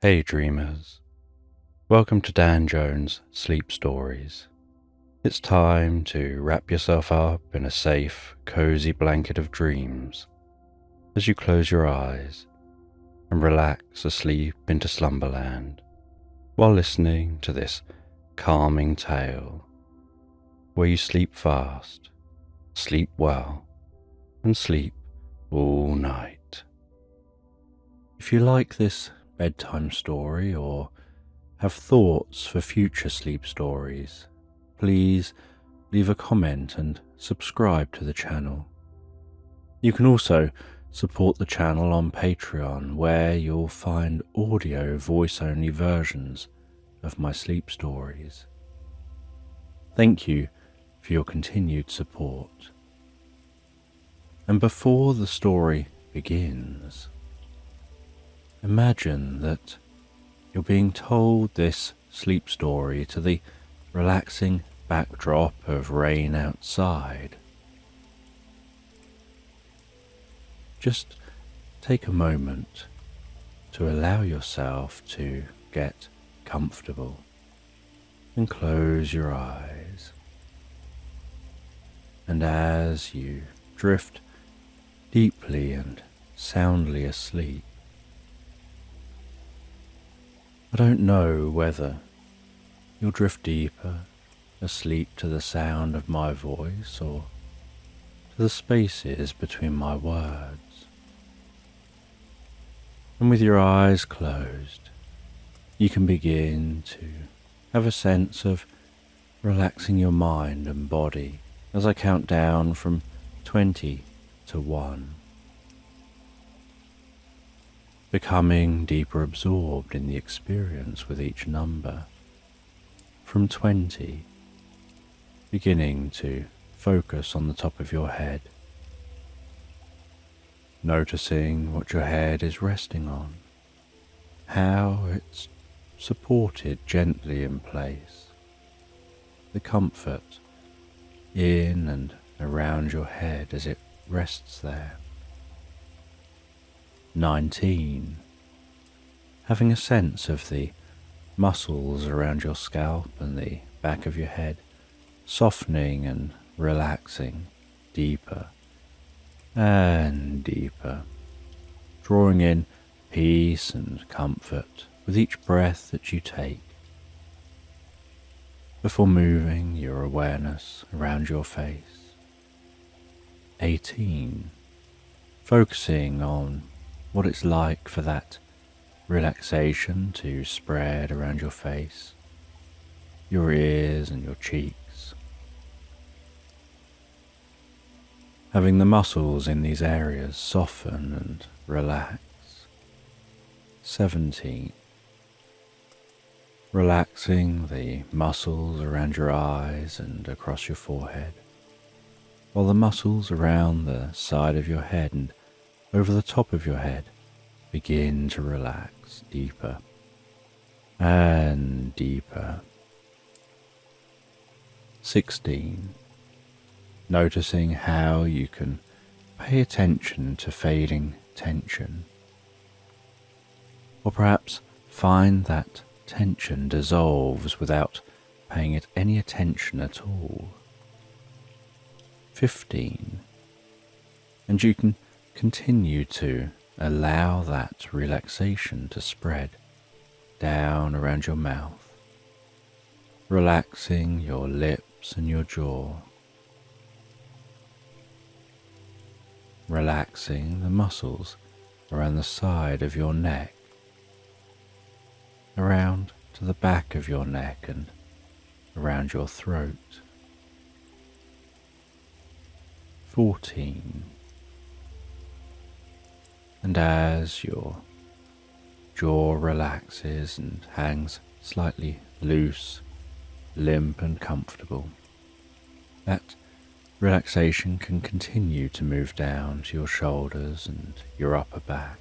Hey dreamers, welcome to Dan Jones' Sleep Stories. It's time to wrap yourself up in a safe, cozy blanket of dreams as you close your eyes and relax asleep into slumberland while listening to this calming tale where you sleep fast, sleep well, and sleep all night. If you like this bedtime story or have thoughts for future sleep stories, please leave a comment and subscribe to the channel. You can also support the channel on Patreon, where you'll find audio voice-only versions of my sleep stories. Thank you for your continued support. And before the story begins, imagine that you're being told this sleep story to the relaxing backdrop of rain outside. Just take a moment to allow yourself to get comfortable and close your eyes. And as you drift deeply and soundly asleep, I don't know whether you'll drift deeper asleep to the sound of my voice or to the spaces between my words. And with your eyes closed, you can begin to have a sense of relaxing your mind and body as I count down from 20 to 1. Becoming deeper absorbed in the experience with each number. From 20, beginning to focus on the top of your head, noticing what your head is resting on, how it's supported gently in place, the comfort in and around your head as it rests there. 19. Having a sense of the muscles around your scalp and the back of your head softening and relaxing deeper and deeper, drawing in peace and comfort with each breath that you take, before moving your awareness around your face. 18. Focusing on what it's like for that relaxation to spread around your face, your ears and your cheeks. Having the muscles in these areas soften and relax. 17. Relaxing the muscles around your eyes and across your forehead, while the muscles around the side of your head and over the top of your head begin to relax deeper and deeper. 16. Noticing how you can pay attention to fading tension, or perhaps find that tension dissolves without paying it any attention at all. 15. And you can continue to allow that relaxation to spread down around your mouth, relaxing your lips and your jaw, relaxing the muscles around the side of your neck, around to the back of your neck and around your throat. 14. And as your jaw relaxes and hangs slightly loose, limp and comfortable, that relaxation can continue to move down to your shoulders and your upper back.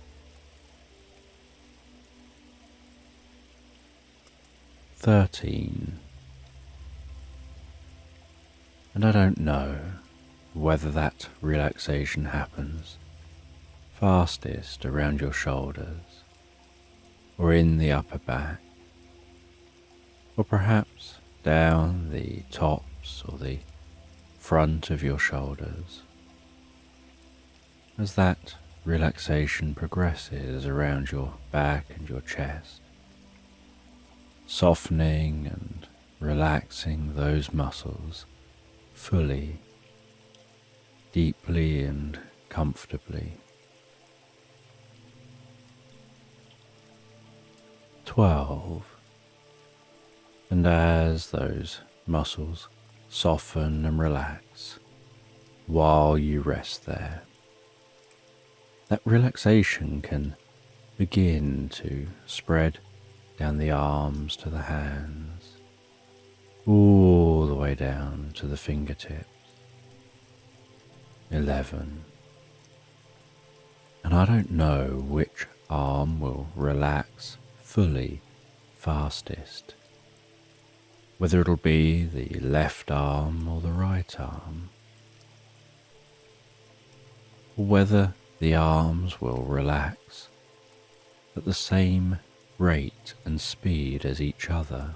13. And I don't know whether that relaxation happens fastest around your shoulders, or in the upper back, or perhaps down the tops or the front of your shoulders. As that relaxation progresses around your back and your chest, softening and relaxing those muscles fully, deeply and comfortably. 12. And as those muscles soften and relax while you rest there, that relaxation can begin to spread down the arms to the hands, all the way down to the fingertips. 11. And I don't know which arm will relax fully fastest, whether it'll be the left arm or the right arm, or whether the arms will relax at the same rate and speed as each other.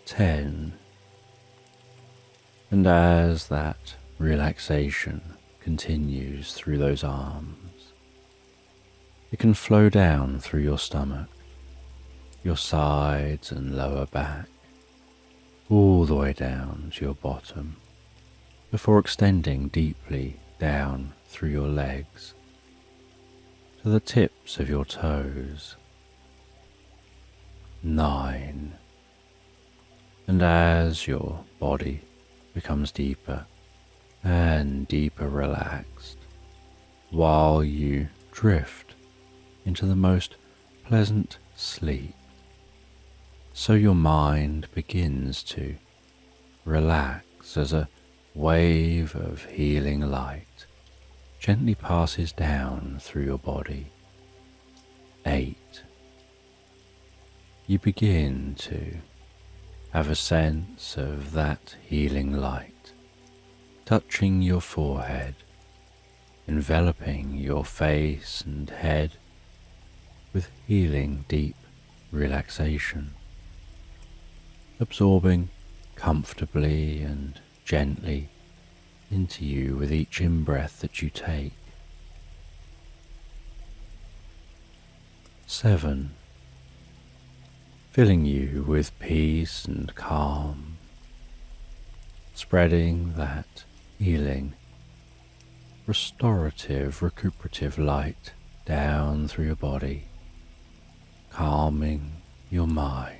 10. And as that relaxation continues through those arms, it can flow down through your stomach, your sides and lower back, all the way down to your bottom, before extending deeply down through your legs to the tips of your toes. 9. And as your body becomes deeper and deeper relaxed, while you drift into the most pleasant sleep, so your mind begins to relax as a wave of healing light gently passes down through your body. 8. You begin to have a sense of that healing light touching your forehead, enveloping your face and head with healing deep relaxation, absorbing comfortably and gently into you with each in-breath that you take. 7. Filling you with peace and calm, spreading that healing, restorative, recuperative light down through your body, calming your mind.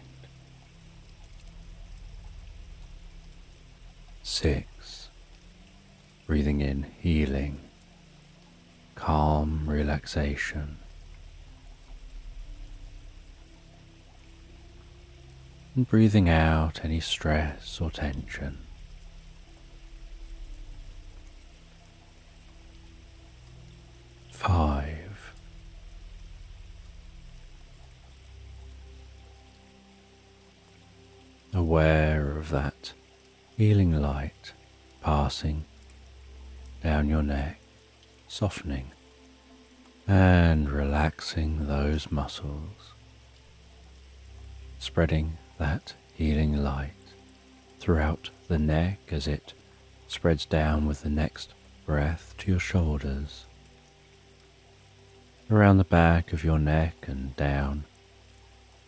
6. Breathing in healing, calm relaxation. And breathing out any stress or tension. 5. Aware of that healing light passing down your neck, softening and relaxing those muscles, spreading that healing light throughout the neck as it spreads down with the next breath to your shoulders, around the back of your neck and down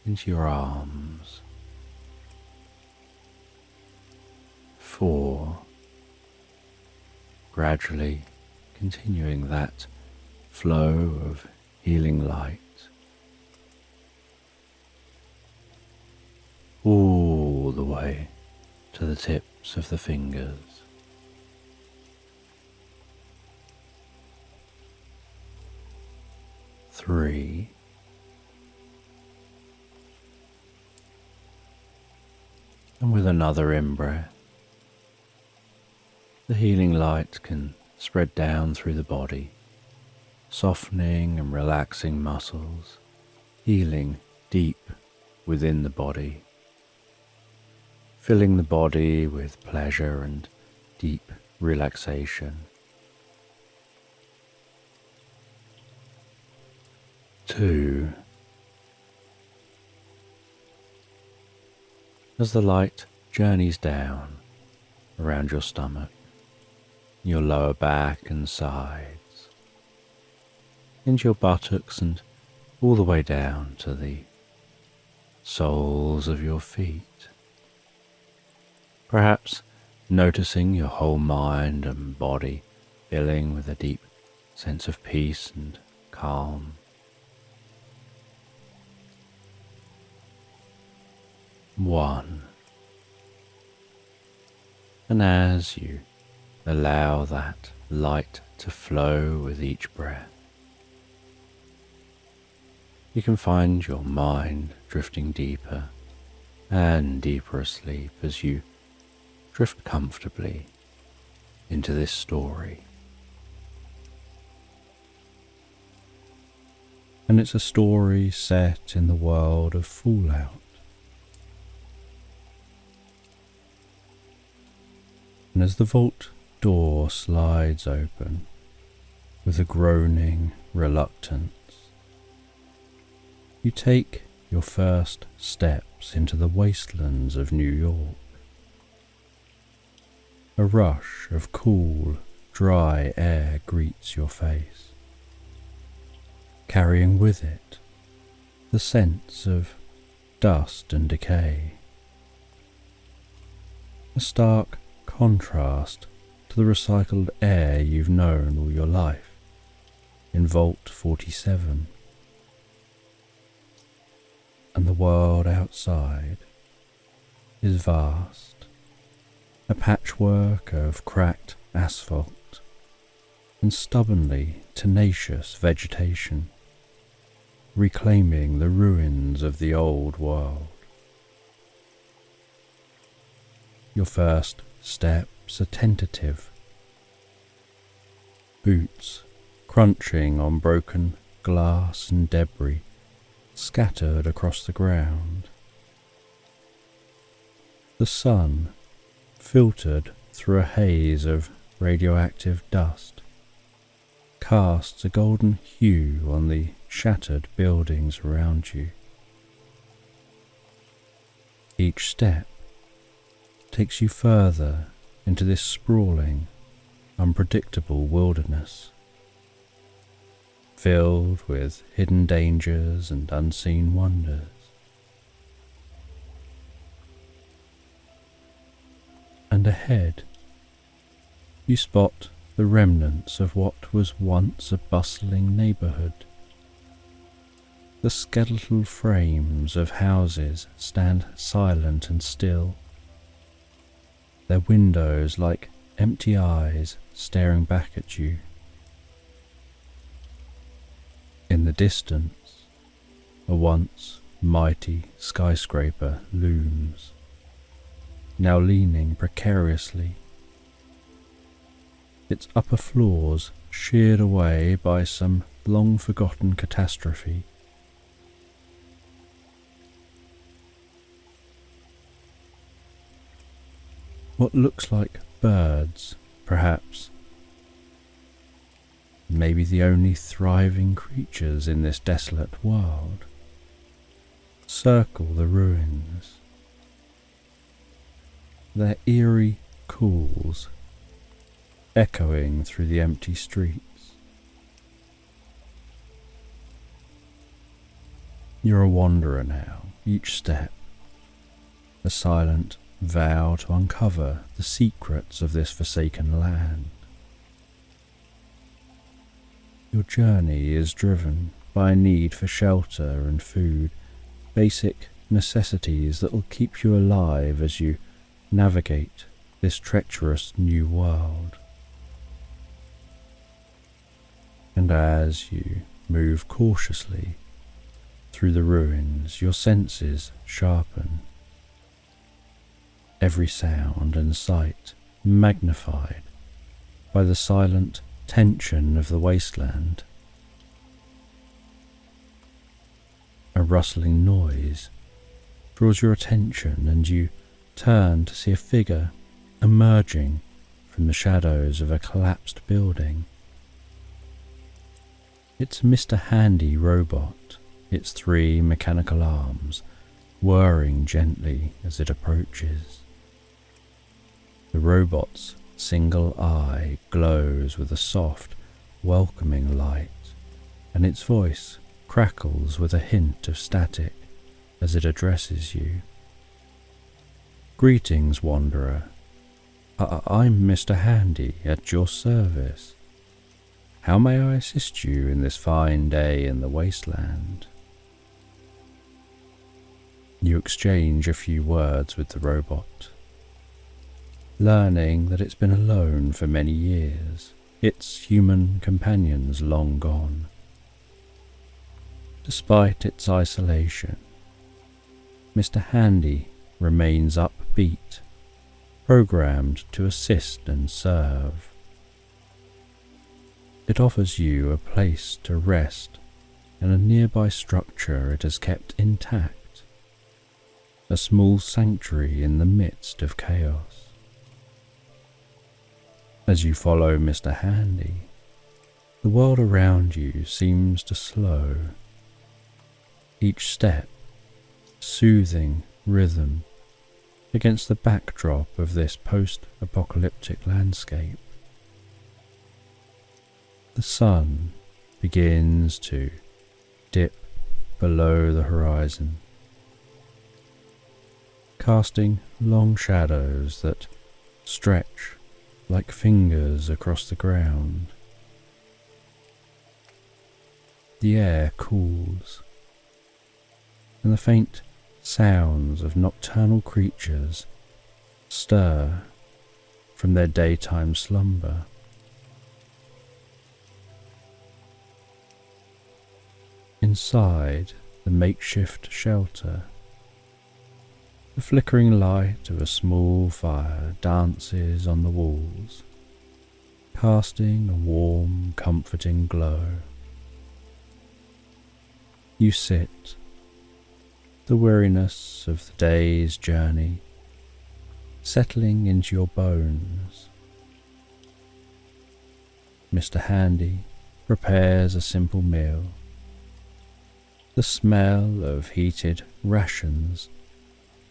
into your arms. 4. Gradually continuing that flow of healing light all the way to the tips of the fingers. 3. And with another in-breath, the healing light can spread down through the body, softening and relaxing muscles, healing deep within the body, filling the body with pleasure and deep relaxation. 2. As the light journeys down around your stomach, your lower back and sides, into your buttocks and all the way down to the soles of your feet, perhaps noticing your whole mind and body filling with a deep sense of peace and calm. 1. And as you allow that light to flow with each breath, you can find your mind drifting deeper and deeper asleep as you drift comfortably into this story. And it's a story set in the world of Fallout. And as the vault door slides open with a groaning reluctance, you take your first steps into the wastelands of New York. A rush of cool, dry air greets your face, carrying with it the sense of dust and decay. A stark contrast to the recycled air you've known all your life in Vault 47. And the world outside is vast, a patchwork of cracked asphalt and stubbornly tenacious vegetation, reclaiming the ruins of the old world. Your first steps are tentative, boots crunching on broken glass and debris scattered across the ground. The sun, filtered through a haze of radioactive dust, casts a golden hue on the shattered buildings around you. Each step takes you further into this sprawling, unpredictable wilderness, filled with hidden dangers and unseen wonders. And ahead, you spot the remnants of what was once a bustling neighborhood. The skeletal frames of houses stand silent and still, their windows like empty eyes staring back at you. In the distance, a once mighty skyscraper looms, now leaning precariously, its upper floors sheared away by some long-forgotten catastrophe. What looks like birds, perhaps, maybe the only thriving creatures in this desolate world, circle the ruins. Their eerie calls echoing through the empty streets. You're a wanderer now, each step a silent vow to uncover the secrets of this forsaken land. Your journey is driven by a need for shelter and food, basic necessities that will keep you alive as you navigate this treacherous new world. And as you move cautiously through the ruins, your senses sharpen, every sound and sight magnified by the silent tension of the wasteland. A rustling noise draws your attention and you turn to see a figure emerging from the shadows of a collapsed building. It's Mr. Handy robot, its 3 mechanical arms whirring gently as it approaches. The robot's single eye glows with a soft, welcoming light, and its voice crackles with a hint of static as it addresses you. "Greetings, wanderer. I'm Mr. Handy at your service. How may I assist you in this fine day in the wasteland?" You exchange a few words with the robot, learning that it's been alone for many years, its human companions long gone. Despite its isolation, Mr. Handy remains upbeat, programmed to assist and serve. It offers you a place to rest in a nearby structure it has kept intact, a small sanctuary in the midst of chaos. As you follow Mr. Handy, the world around you seems to slow, each step soothing rhythm against the backdrop of this post-apocalyptic landscape. The sun begins to dip below the horizon, casting long shadows that stretch like fingers across the ground. The air cools, and the faint sounds of nocturnal creatures stir from their daytime slumber. Inside the makeshift shelter, the flickering light of a small fire dances on the walls, casting a warm, comforting glow. You sit, the weariness of the day's journey settling into your bones. Mr. Handy prepares a simple meal, the smell of heated rations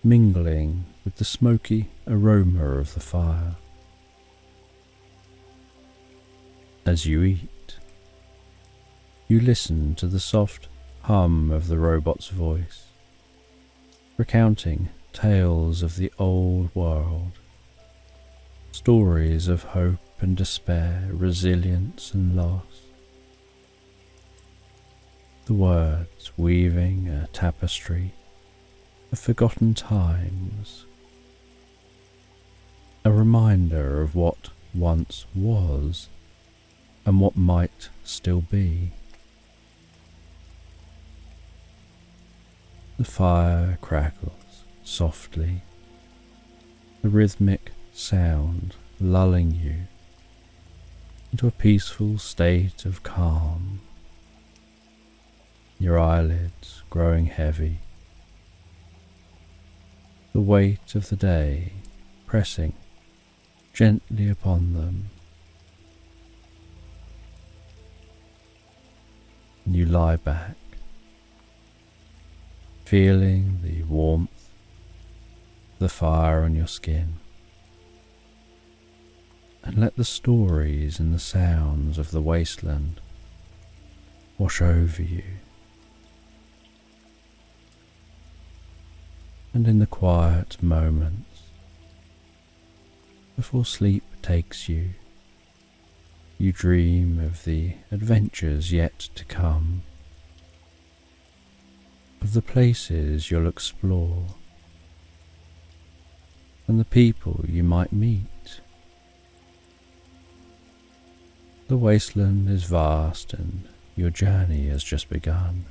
mingling with the smoky aroma of the fire. As you eat, you listen to the soft hum of the robot's voice, recounting tales of the old world, stories of hope and despair, resilience and loss. The words weaving a tapestry of forgotten times, a reminder of what once was and what might still be. The fire crackles softly, the rhythmic sound lulling you into a peaceful state of calm, your eyelids growing heavy, the weight of the day pressing gently upon them. You lie back, feeling the warmth of the fire on your skin, and let the stories and the sounds of the wasteland wash over you. And in the quiet moments before sleep takes you, you dream of the adventures yet to come, of the places you'll explore, and the people you might meet. The wasteland is vast and your journey has just begun.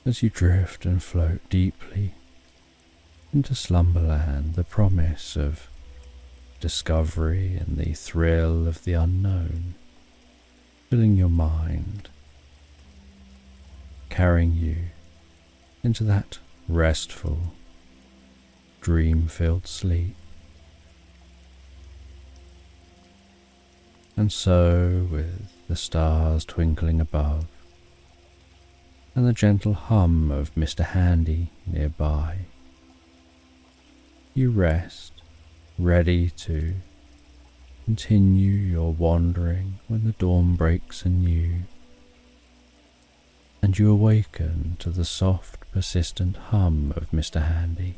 As you drift and float deeply into slumberland, the promise of discovery and the thrill of the unknown filling your mind, carrying you into that restful, dream-filled sleep. And so, with the stars twinkling above, and the gentle hum of Mr. Handy nearby. You rest, ready to continue your wandering when the dawn breaks anew, and you awaken to the soft, persistent hum of Mr. Handy,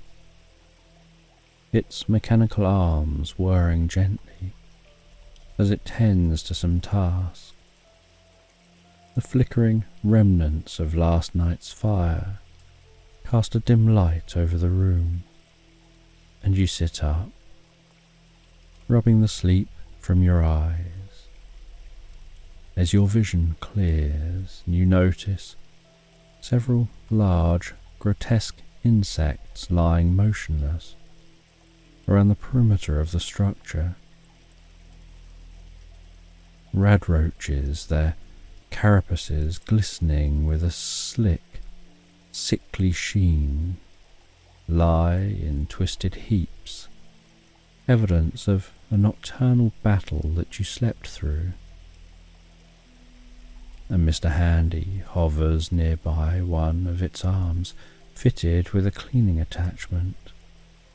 its mechanical arms whirring gently as it tends to some task. The flickering remnants of last night's fire cast a dim light over the room, and you sit up, rubbing the sleep from your eyes. As your vision clears, you notice several large, grotesque insects lying motionless around the perimeter of the structure. Radroaches, their carapaces glistening with a slick, sickly sheen, lie in twisted heaps, evidence of a nocturnal battle that you slept through. And Mr. Handy hovers nearby one of its arms, fitted with a cleaning attachment,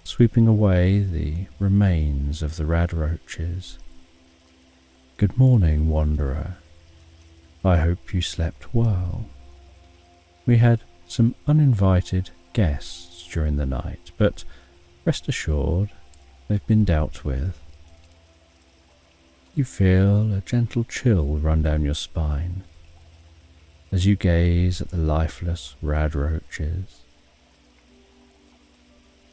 sweeping away the remains of the radroaches. Good morning, wanderer. I hope you slept well. We had some uninvited guests during the night, but rest assured they've been dealt with. You feel a gentle chill run down your spine as you gaze at the lifeless radroaches.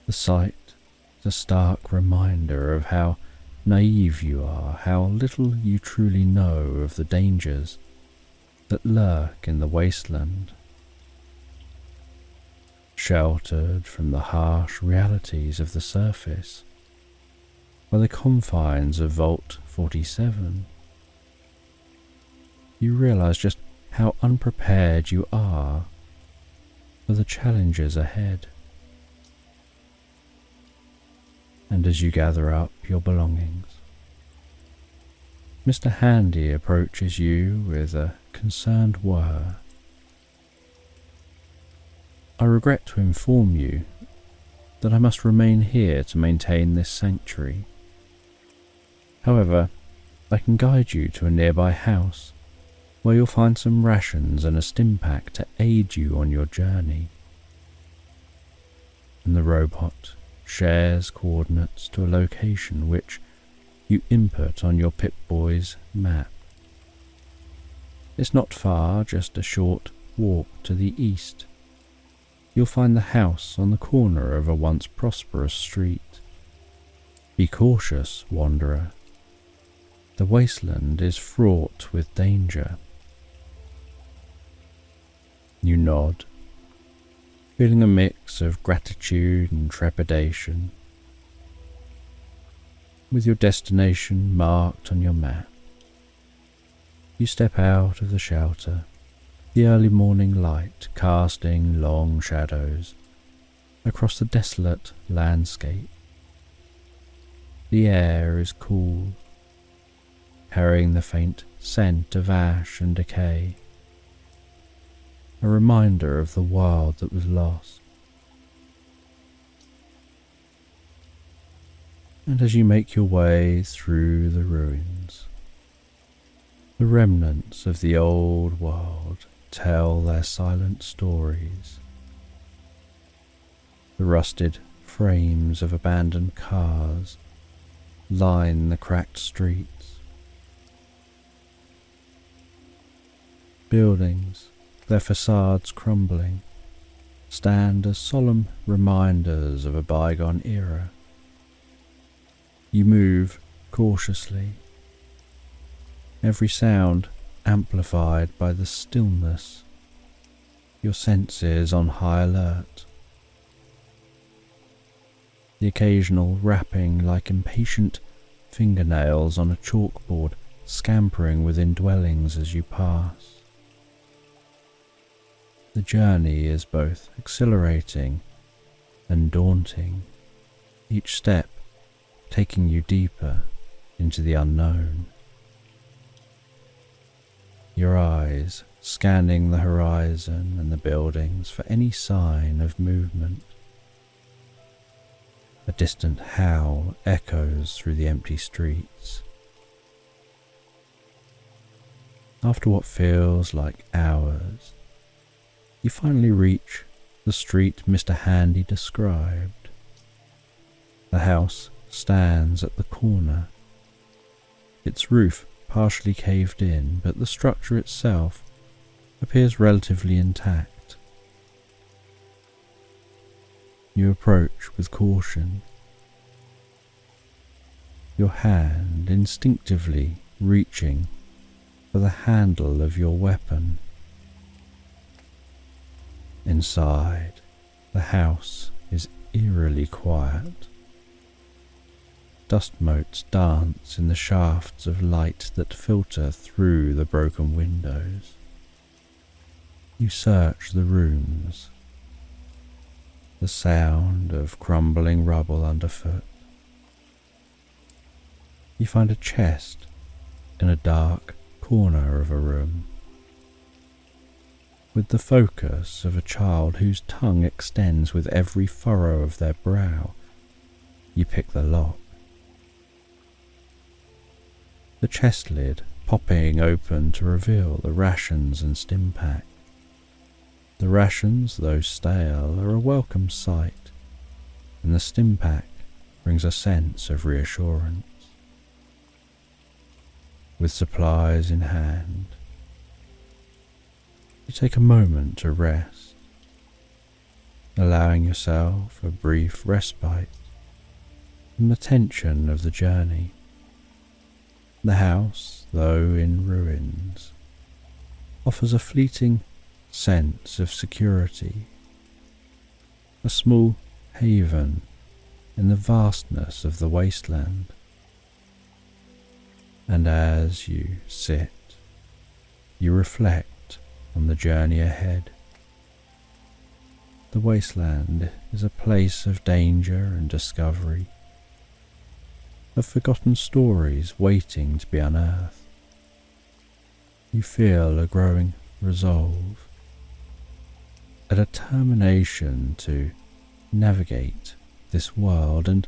The sight is a stark reminder of how naive you are, how little you truly know of the dangers that lurk in the wasteland. Sheltered from the harsh realities of the surface by the confines of Vault 47, you realize just how unprepared you are for the challenges ahead. And as you gather up your belongings, Mr. Handy approaches you with a concerned whir. I regret to inform you that I must remain here to maintain this sanctuary. However, I can guide you to a nearby house where you'll find some rations and a stim pack to aid you on your journey. And the robot shares coordinates to a location which you input on your Pip-Boy's map. It's not far, just a short walk to the east. You'll find the house on the corner of a once prosperous street. Be cautious, wanderer. The wasteland is fraught with danger. You nod, feeling a mix of gratitude and trepidation. With your destination marked on your map, you step out of the shelter, the early morning light casting long shadows across the desolate landscape. The air is cool, carrying the faint scent of ash and decay, a reminder of the world that was lost. And as you make your way through the ruins, the remnants of the old world tell their silent stories. The rusted frames of abandoned cars line the cracked streets. Buildings, their facades crumbling, stand as solemn reminders of a bygone era. You move cautiously, every sound amplified by the stillness, your senses on high alert. The occasional rapping like impatient fingernails on a chalkboard scampering within dwellings as you pass. The journey is both exhilarating and daunting, each step taking you deeper into the unknown. your eyes scanning the horizon and the buildings for any sign of movement. A distant howl echoes through the empty streets. After what feels like hours, you finally reach the street Mr. Handy described. The house stands at the corner, its roof partially caved in, but the structure itself appears relatively intact. You approach with caution, your hand instinctively reaching for the handle of your weapon. Inside, the house is eerily quiet. Dust motes dance in the shafts of light that filter through the broken windows. You search the rooms, the sound of crumbling rubble underfoot. You find a chest in a dark corner of a room, with the focus of a child whose tongue extends with every furrow of their brow. You pick the lock. The chest lid popping open to reveal the rations and stim pack. The rations, though stale, are a welcome sight, and the stim pack brings a sense of reassurance. With supplies in hand, you take a moment to rest, allowing yourself a brief respite from the tension of the journey. The house, though in ruins, offers a fleeting sense of security, a small haven in the vastness of the wasteland. And as you sit, you reflect on the journey ahead. The wasteland is a place of danger and discovery, of forgotten stories waiting to be unearthed. You feel a growing resolve, a determination to navigate this world and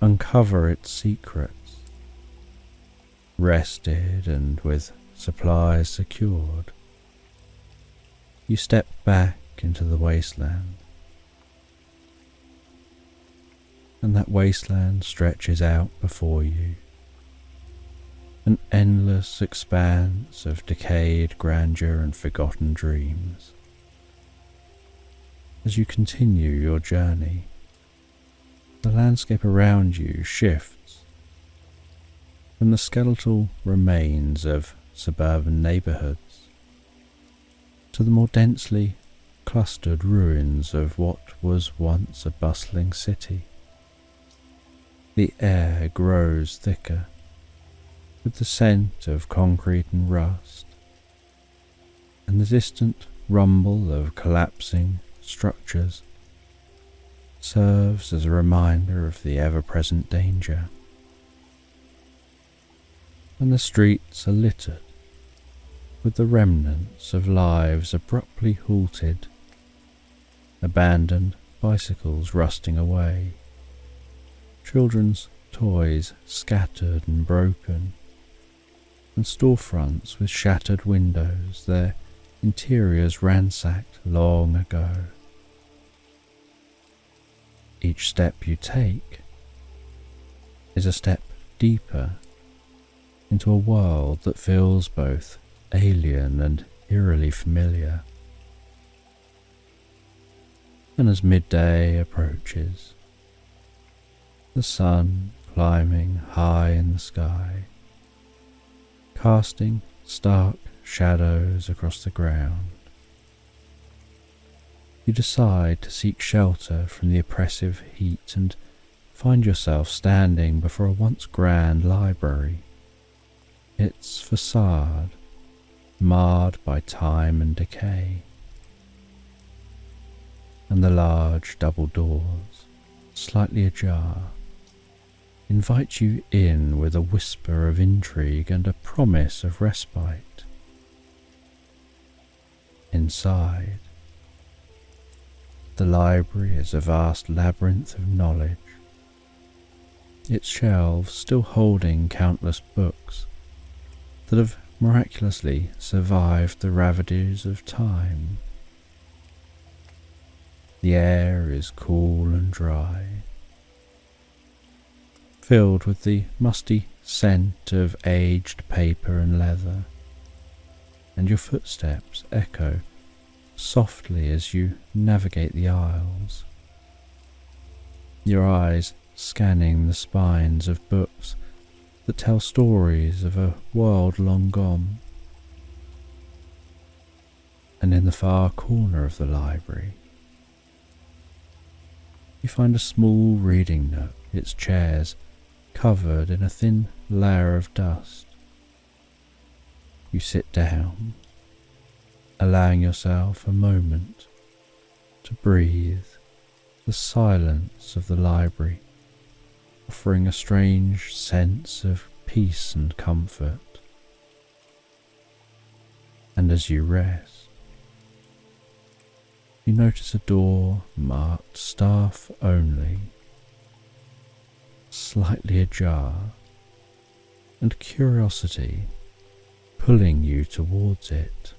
uncover its secrets. Rested and with supplies secured, you step back into the wasteland, and that wasteland stretches out before you, an endless expanse of decayed grandeur and forgotten dreams. As you continue your journey, the landscape around you shifts from the skeletal remains of suburban neighbourhoods to the more densely clustered ruins of what was once a bustling city. The air grows thicker with the scent of concrete and rust, and the distant rumble of collapsing structures serves as a reminder of the ever-present danger. And the streets are littered with the remnants of lives abruptly halted, abandoned bicycles rusting away, children's toys scattered and broken, and storefronts with shattered windows, their interiors ransacked long ago. Each step you take is a step deeper into a world that feels both alien and eerily familiar. And as midday approaches, the sun climbing high in the sky, casting stark shadows across the ground, you decide to seek shelter from the oppressive heat and find yourself standing before a once grand library, its facade marred by time and decay, and the large double doors, slightly ajar, invite you in with a whisper of intrigue and a promise of respite. inside. The library is a vast labyrinth of knowledge, its shelves still holding countless books that have miraculously survived the ravages of time. The air is cool and dry, filled with the musty scent of aged paper and leather, and your footsteps echo softly as you navigate the aisles, your eyes scanning the spines of books that tell stories of a world long gone. And in the far corner of the library, you find a small reading nook, its chairs covered in a thin layer of dust. You sit down, allowing yourself a moment to breathe the silence of the library, offering a strange sense of peace and comfort. And as you rest, you notice a door marked staff only, slightly ajar, and curiosity pulling you towards it.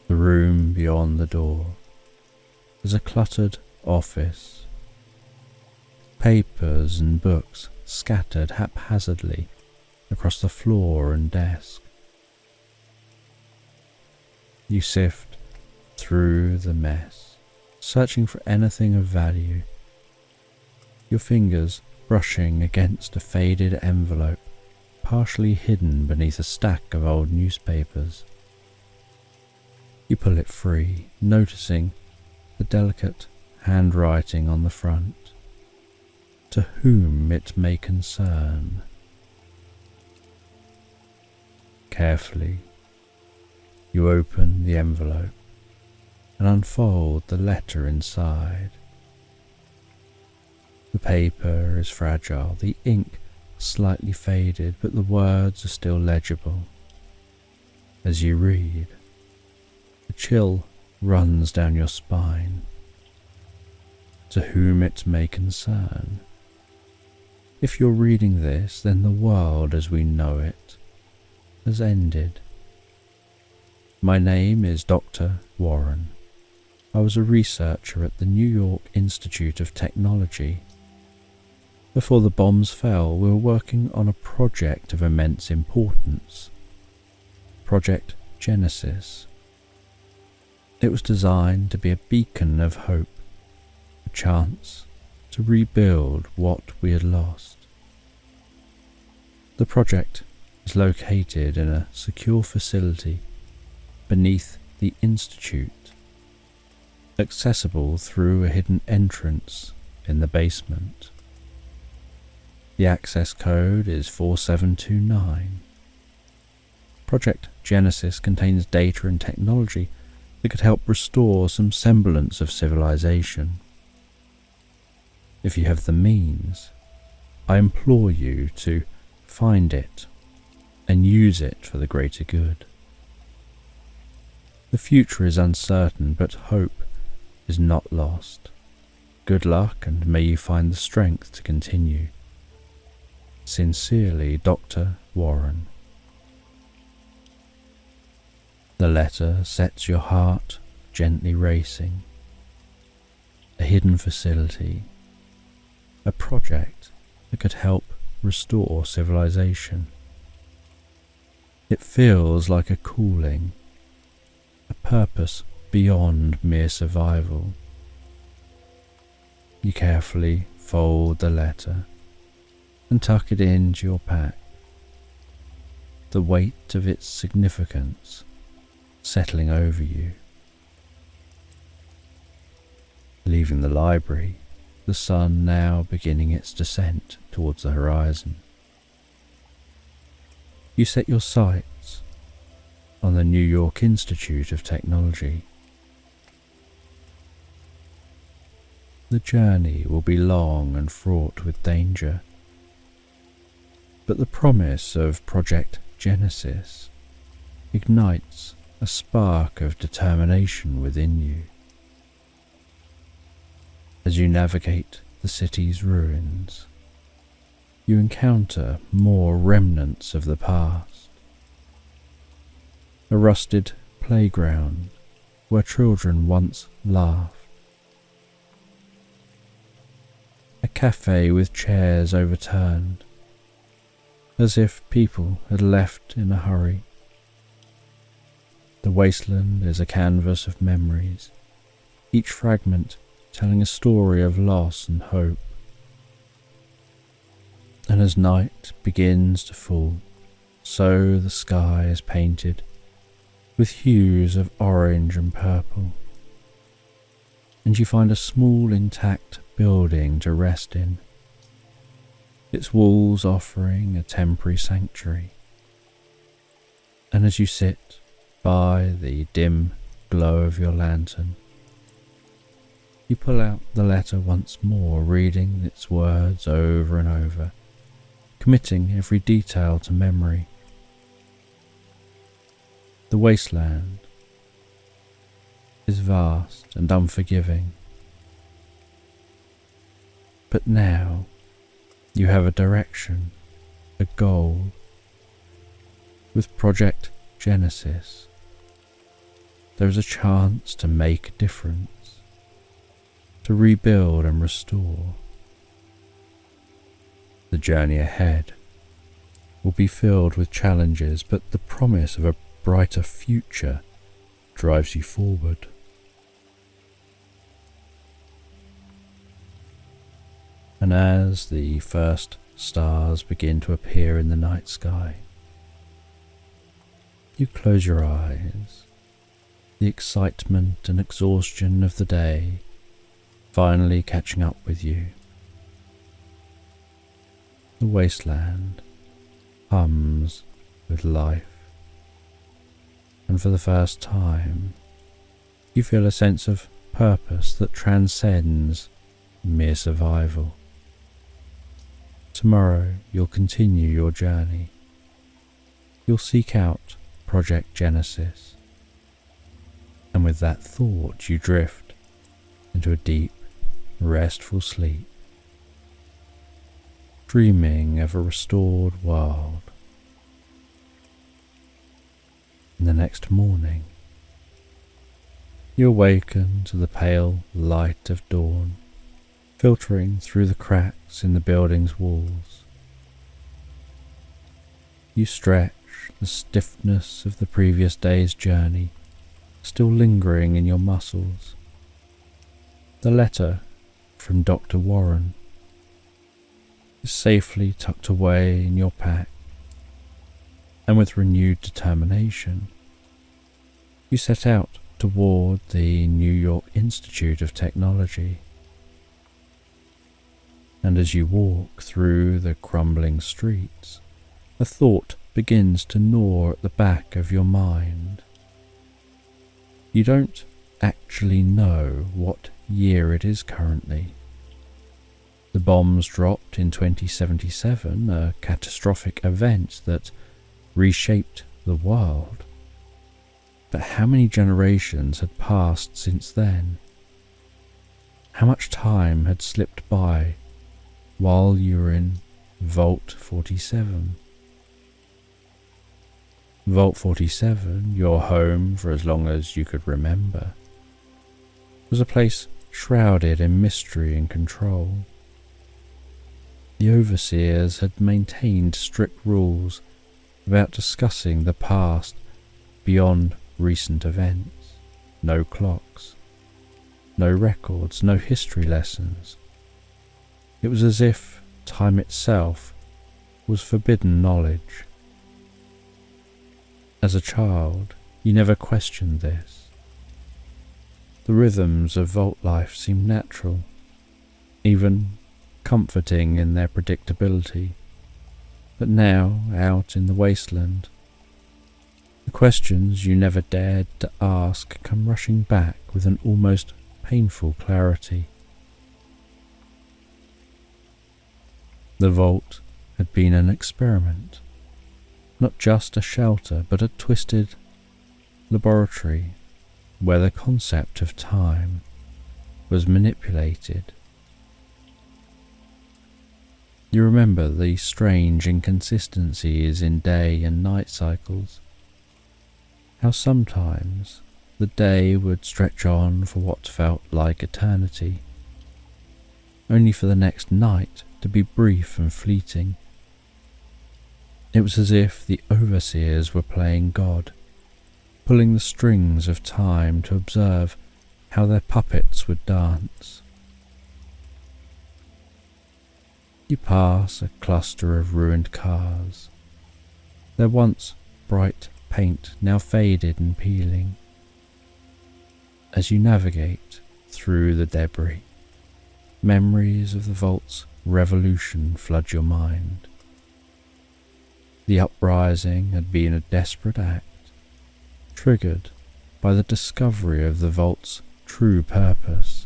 The room beyond the door is a cluttered office, papers and books scattered haphazardly across the floor and desk. You sift through the mess, searching for anything of value, your fingers brushing against a faded envelope partially hidden beneath a stack of old newspapers. You pull it free, noticing the delicate handwriting on the front. To whom it may concern. Carefully, you open the envelope and unfold the letter inside. The paper is fragile, the ink slightly faded, but the words are still legible. As you read, a chill runs down your spine. To whom it may concern. If you're reading this, then the world as we know it has ended. My name is Dr. Warren. I was a researcher at the New York Institute of Technology. Before the bombs fell, we were working on a project of immense importance, Project Genesis. It was designed to be a beacon of hope, a chance to rebuild what we had lost. The project is located in a secure facility beneath the Institute, accessible through a hidden entrance in the basement. The access code is 4729. Project Genesis contains data and technology that could help restore some semblance of civilization. If you have the means, I implore you to find it and use it for the greater good. The future is uncertain, but hope is not lost. Good luck, and may you find the strength to continue. Sincerely, Dr. Warren. The letter sets your heart gently racing. A hidden facility, a project that could help restore civilization. It feels like a calling, a purpose beyond mere survival. You carefully fold the letter and tuck it into your pack, the weight of its significance settling over you. Leaving the library, the sun now beginning its descent towards the horizon. You set your sights on the New York Institute of Technology. The journey will be long and fraught with danger, but the promise of Project Genesis ignites a spark of determination within you. As you navigate the city's ruins, you encounter more remnants of the past. A rusted playground where children once laughed. A cafe with chairs overturned, as if people had left in a hurry. The wasteland is a canvas of memories, each fragment telling a story of loss and hope. And as night begins to fall, so the sky is painted with hues of orange and purple, and you find a small intact building to rest in, its walls offering a temporary sanctuary. And as you sit by the dim glow of your lantern, you pull out the letter once more, reading its words over and over, committing every detail to memory. The wasteland is vast and unforgiving, but now you have a direction, a goal. With Project Genesis, there is a chance to make a difference, to rebuild and restore. The journey ahead will be filled with challenges, but the promise of a brighter future drives you forward. And as the first stars begin to appear in the night sky, you close your eyes, the excitement and exhaustion of the day finally catching up with you. The wasteland hums with life, and for the first time you feel a sense of purpose that transcends mere survival. Tomorrow you'll continue your journey. You'll seek out Project Genesis, and with that thought you drift into a deep, restful sleep, dreaming of a restored world. In the next morning, you awaken to the pale light of dawn filtering through the cracks in the building's walls. You stretch, the stiffness of the previous day's journey still lingering in your muscles. The letter from Dr. Warren is safely tucked away in your pack, and with renewed determination, you set out toward the New York Institute of Technology. And as you walk through the crumbling streets, a thought begins to gnaw at the back of your mind. You don't actually know what year it is currently. The bombs dropped in 2077, a catastrophic event that reshaped the world. But how many generations had passed since then? How much time had slipped by while you were in Vault 47? Vault 47, your home for as long as you could remember, was a place shrouded in mystery and control. The overseers had maintained strict rules about discussing the past beyond recent events. No clocks, no records, no history lessons. It was as if time itself was forbidden knowledge. As a child, you never questioned this. The rhythms of vault life seemed natural, even comforting in their predictability. But now, out in the wasteland, the questions you never dared to ask come rushing back with an almost painful clarity. The vault had been an experiment, not just a shelter, but a twisted laboratory where the concept of time was manipulated. You remember the strange inconsistencies in day and night cycles, how sometimes the day would stretch on for what felt like eternity, only for the next night to be brief and fleeting. It was as if the overseers were playing God, pulling the strings of time to observe how their puppets would dance. You pass a cluster of ruined cars, their once bright paint now faded and peeling. As you navigate through the debris, memories of the vault's revolution flood your mind. The uprising had been a desperate act, triggered by the discovery of the vault's true purpose.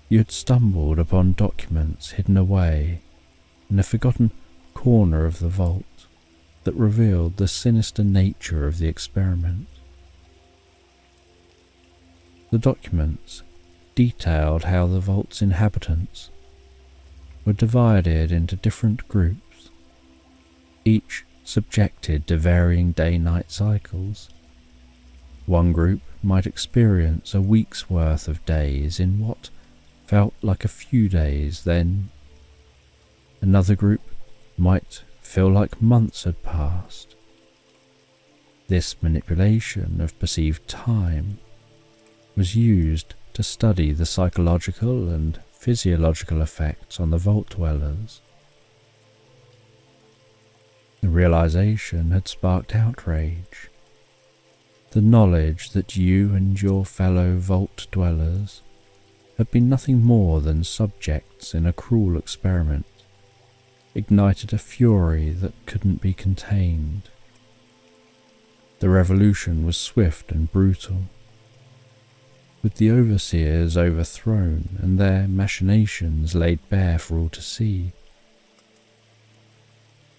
You had stumbled upon documents hidden away in a forgotten corner of the vault that revealed the sinister nature of the experiment. The documents detailed how the vault's inhabitants were divided into different groups, each subjected to varying day-night cycles. One group might experience a week's worth of days in what felt like a few days then. Another group might feel like months had passed. This manipulation of perceived time was used to study the psychological and physiological effects on the vault dwellers. The realization had sparked outrage. The knowledge that you and your fellow vault dwellers had been nothing more than subjects in a cruel experiment ignited a fury that couldn't be contained. The revolution was swift and brutal. With the overseers overthrown and their machinations laid bare for all to see.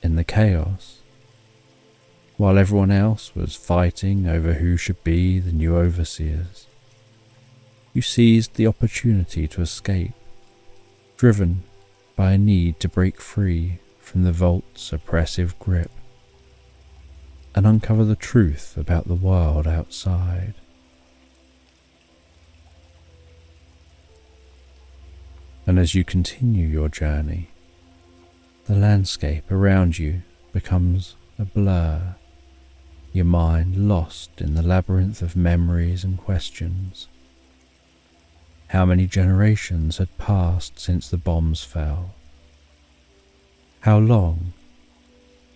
In the chaos, while everyone else was fighting over who should be the new overseers, you seized the opportunity to escape, driven by a need to break free from the vault's oppressive grip and uncover the truth about the world outside. And as you continue your journey, the landscape around you becomes a blur, your mind lost in the labyrinth of memories and questions. How many generations had passed since the bombs fell? How long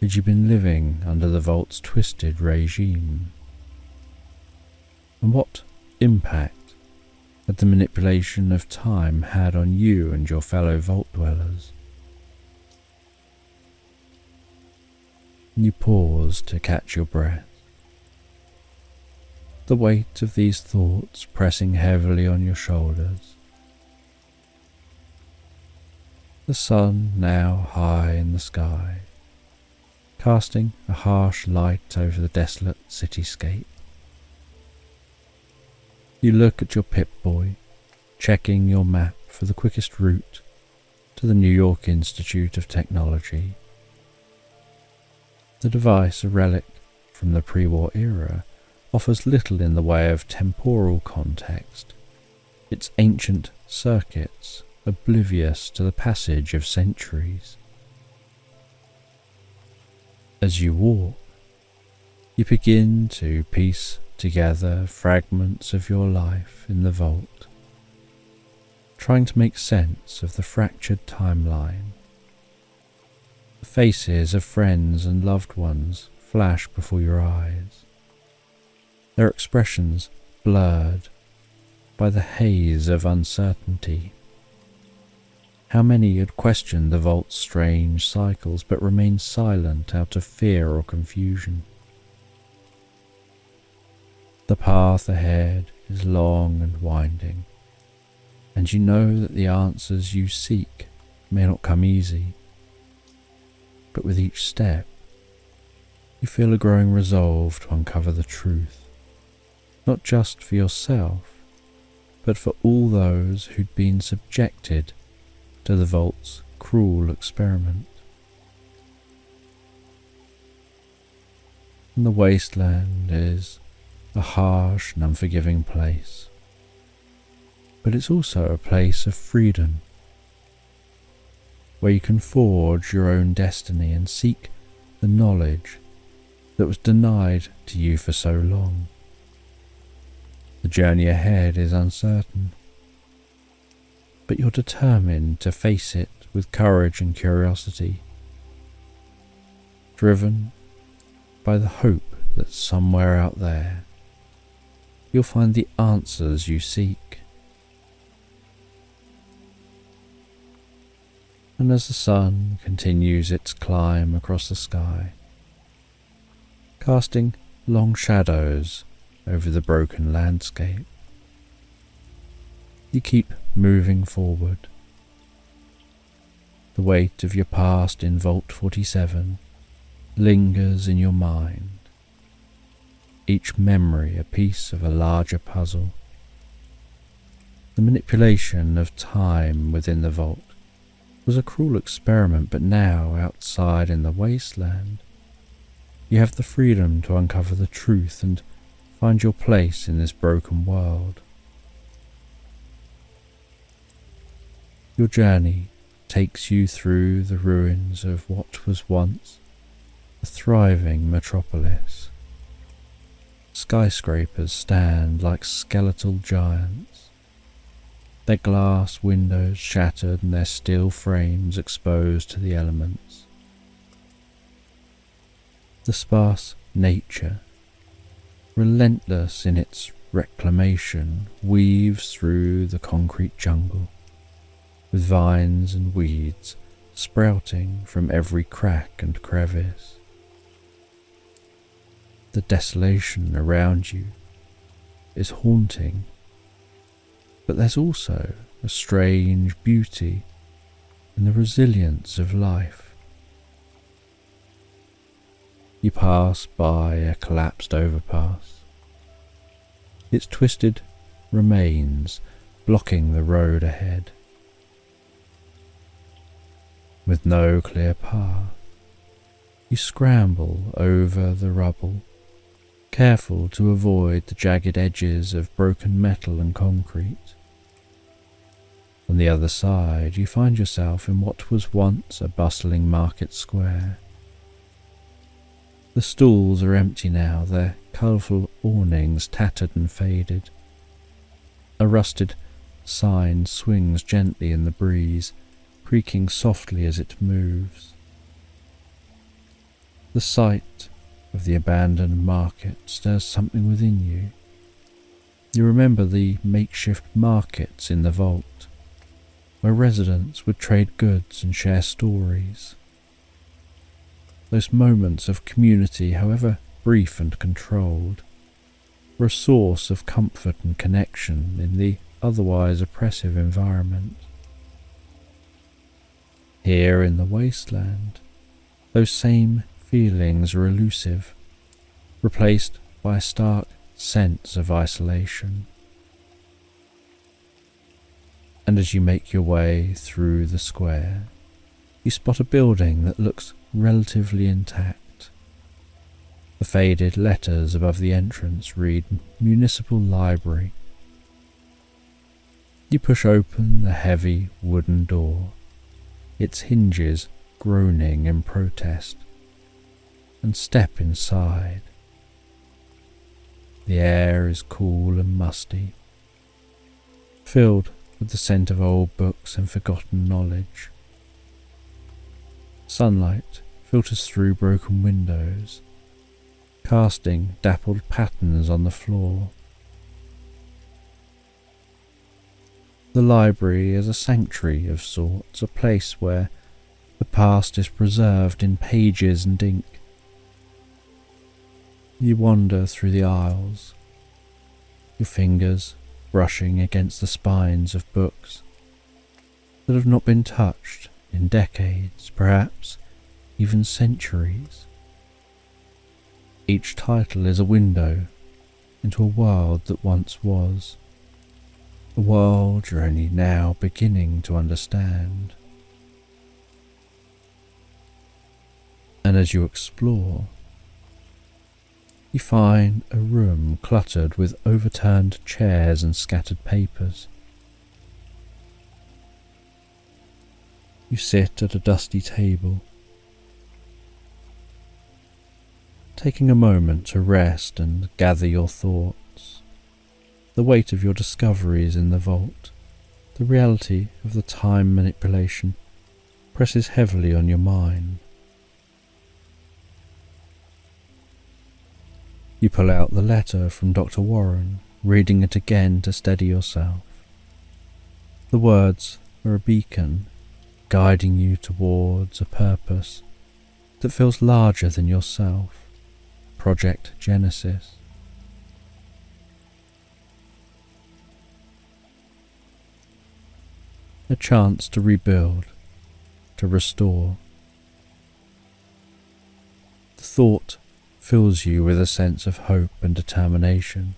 had you been living under the vault's twisted regime? And what impact had the manipulation of time had on you and your fellow vault dwellers? You pause to catch your breath. The weight of these thoughts pressing heavily on your shoulders. The sun now high in the sky, casting a harsh light over the desolate cityscape. You look at your Pip-Boy, checking your map for the quickest route to the New York Institute of Technology. The device, a relic from the pre-war era, offers little in the way of temporal context, its ancient circuits oblivious to the passage of centuries. As you walk, you begin to piece together fragments of your life in the vault, trying to make sense of the fractured timeline. The faces of friends and loved ones flash before your eyes, their expressions blurred by the haze of uncertainty. How many had questioned the vault's strange cycles but remained silent out of fear or confusion? The path ahead is long and winding, and you know that the answers you seek may not come easy, but with each step You feel a growing resolve to uncover the truth, not just for yourself, but for all those who'd been subjected to the vault's cruel experiment. And the wasteland is a harsh and unforgiving place, but it's also a place of freedom, where you can forge your own destiny and seek the knowledge that was denied to you for so long. The journey ahead is uncertain, but you're determined to face it with courage and curiosity, driven by the hope that somewhere out there you'll find the answers you seek. And as the sun continues its climb across the sky, casting long shadows over the broken landscape, you keep moving forward. The weight of your past in Vault 47 lingers in your mind, each memory a piece of a larger puzzle. The manipulation of time within the vault was a cruel experiment, but now, outside in the wasteland, you have the freedom to uncover the truth and find your place in this broken world. Your journey takes you through the ruins of what was once a thriving metropolis. Skyscrapers stand like skeletal giants, their glass windows shattered and their steel frames exposed to the elements. The sparse nature, relentless in its reclamation, weaves through the concrete jungle, with vines and weeds sprouting from every crack and crevice. The desolation around you is haunting, but there's also a strange beauty in the resilience of life. You pass by a collapsed overpass, its twisted remains blocking the road ahead. With no clear path, you scramble over the rubble, careful to avoid the jagged edges of broken metal and concrete. On the other side, you find yourself in what was once a bustling market square. The stalls are empty now, their colourful awnings tattered and faded. A rusted sign swings gently in the breeze, creaking softly as it moves. The sight of the abandoned market stirs something within you. You remember the makeshift markets in the vault, where residents would trade goods and share stories. Those moments of community, however brief and controlled, were a source of comfort and connection in the otherwise oppressive environment. Here in the wasteland, those same feelings are elusive, replaced by a stark sense of isolation. And as you make your way through the square, you spot a building that looks relatively intact. The faded letters above the entrance read Municipal Library. You push open the heavy wooden door, its hinges groaning in protest, and step inside. The air is cool and musty, filled with the scent of old books and forgotten knowledge. Sunlight filters through broken windows, casting dappled patterns on the floor. The library is a sanctuary of sorts, a place where the past is preserved in pages and ink. You wander through the aisles, your fingers brushing against the spines of books that have not been touched in decades, perhaps even centuries. Each title is a window into a world that once was, a world you're only now beginning to understand. And as you explore, you find a room cluttered with overturned chairs and scattered papers. You sit at a dusty table, taking a moment to rest and gather your thoughts. The weight of your discoveries in the vault, the reality of the time manipulation, presses heavily on your mind. You pull out the letter from Dr. Warren, reading it again to steady yourself. The words are a beacon, guiding you towards a purpose that feels larger than yourself. Project Genesis. A chance to rebuild, to restore. The thought fills you with a sense of hope and determination.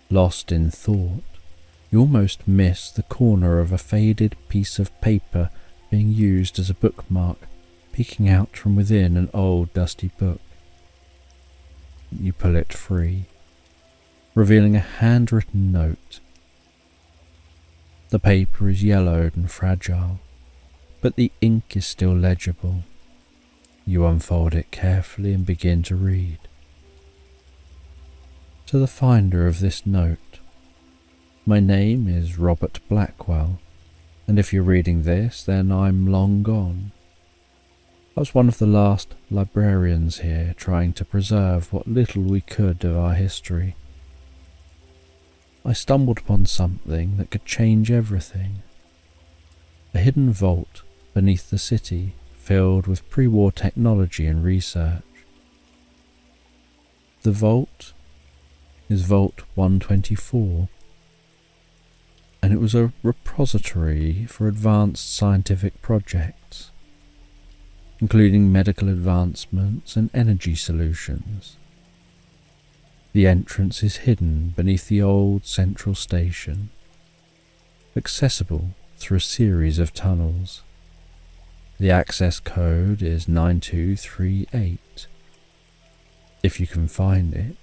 Lost in thought, you almost miss the corner of a faded piece of paper being used as a bookmark, peeking out from within an old dusty book. You pull it free, revealing a handwritten note. The paper is yellowed and fragile, but the ink is still legible. You unfold it carefully and begin to read. To the finder of this note, my name is Robert Blackwell, and if you're reading this, then I'm long gone. I was one of the last librarians here, trying to preserve what little we could of our history. I stumbled upon something that could change everything. A hidden vault beneath the city, filled with pre-war technology and research. The vault is Vault 124, and it was a repository for advanced scientific projects, including medical advancements and energy solutions. The entrance is hidden beneath the old central station, accessible through a series of tunnels. The access code is 9238. If you can find it,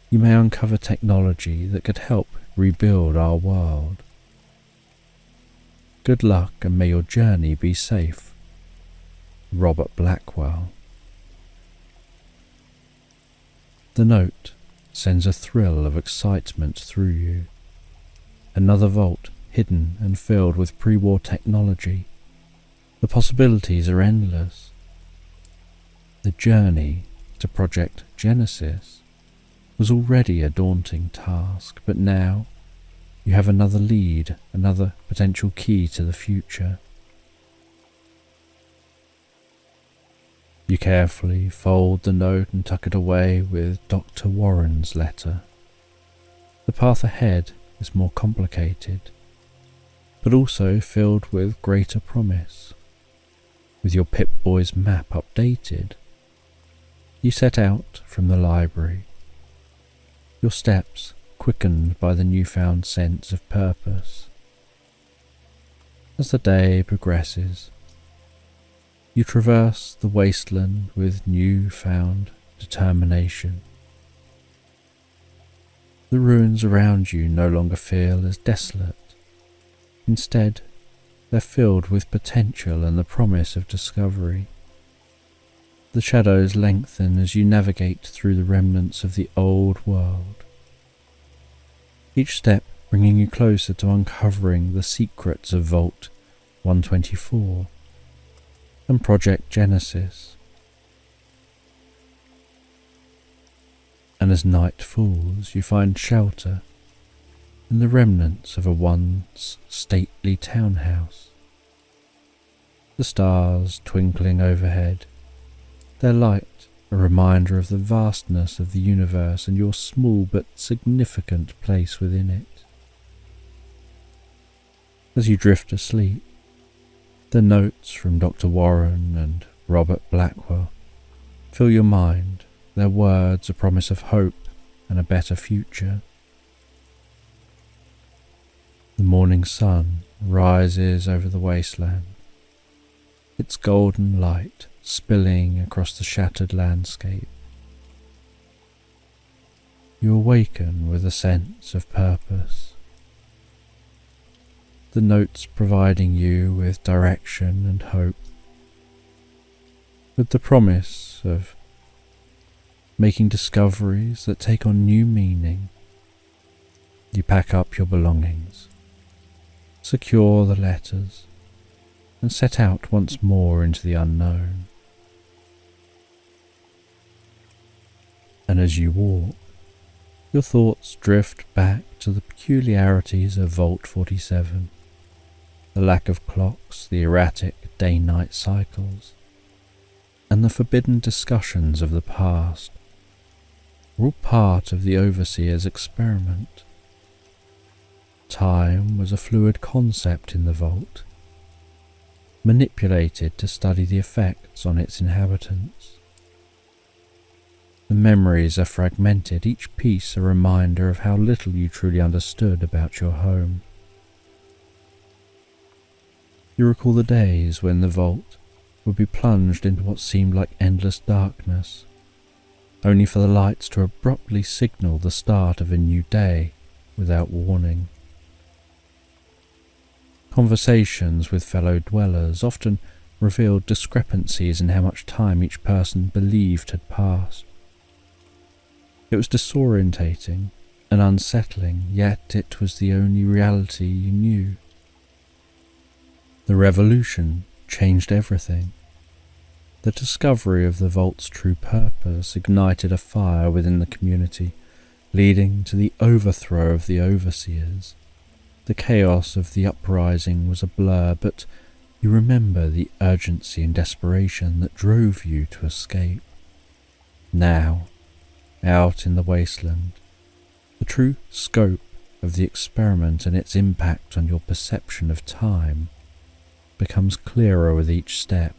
you may uncover technology that could help rebuild our world. Good luck and may your journey be safe. Robert Blackwell. The note sends a thrill of excitement through you. Another vault hidden and filled with pre-war technology. The possibilities are endless. The journey to Project Genesis was already a daunting task, but now you have another lead, another potential key to the future. You carefully fold the note and tuck it away with Dr. Warren's letter. The path ahead is more complicated, but also filled with greater promise. With your Pip-Boy's map updated, you set out from the library, your steps quickened by the newfound sense of purpose. As the day progresses, you traverse the wasteland with newfound determination. The ruins around you no longer feel as desolate. Instead, they're filled with potential and the promise of discovery. The shadows lengthen as you navigate through the remnants of the old world, each step bringing you closer to uncovering the secrets of Vault 124 and Project Genesis. And as night falls, you find shelter in the remnants of a once stately townhouse. The stars twinkling overhead, their light a reminder of the vastness of the universe and your small but significant place within it. As you drift asleep, The notes from Dr. Warren and Robert Blackwell fill your mind, their words a promise of hope and a better future. The morning sun rises over the wasteland, its golden light spilling across the shattered landscape. You awaken with a sense of purpose, the notes providing you with direction and hope, with the promise of making discoveries that take on new meaning. You pack up your belongings, secure the letters, and set out once more into the unknown. And as you walk, your thoughts drift back to the peculiarities of Vault 47, the lack of clocks, the erratic day-night cycles, and the forbidden discussions of the past were all part of the overseer's experiment. Time was a fluid concept in the vault, manipulated to study the effects on its inhabitants. The memories are fragmented, each piece a reminder of how little you truly understood about your home. You recall the days when the vault would be plunged into what seemed like endless darkness, only for the lights to abruptly signal the start of a new day without warning. Conversations with fellow dwellers often revealed discrepancies in how much time each person believed had passed. It was disorientating and unsettling, yet it was the only reality you knew. The revolution changed everything. The discovery of the vault's true purpose ignited a fire within the community, leading to the overthrow of the overseers. The chaos of the uprising was a blur, but you remember the urgency and desperation that drove you to escape. Now, out in the wasteland, the true scope of the experiment and its impact on your perception of time becomes clearer with each step.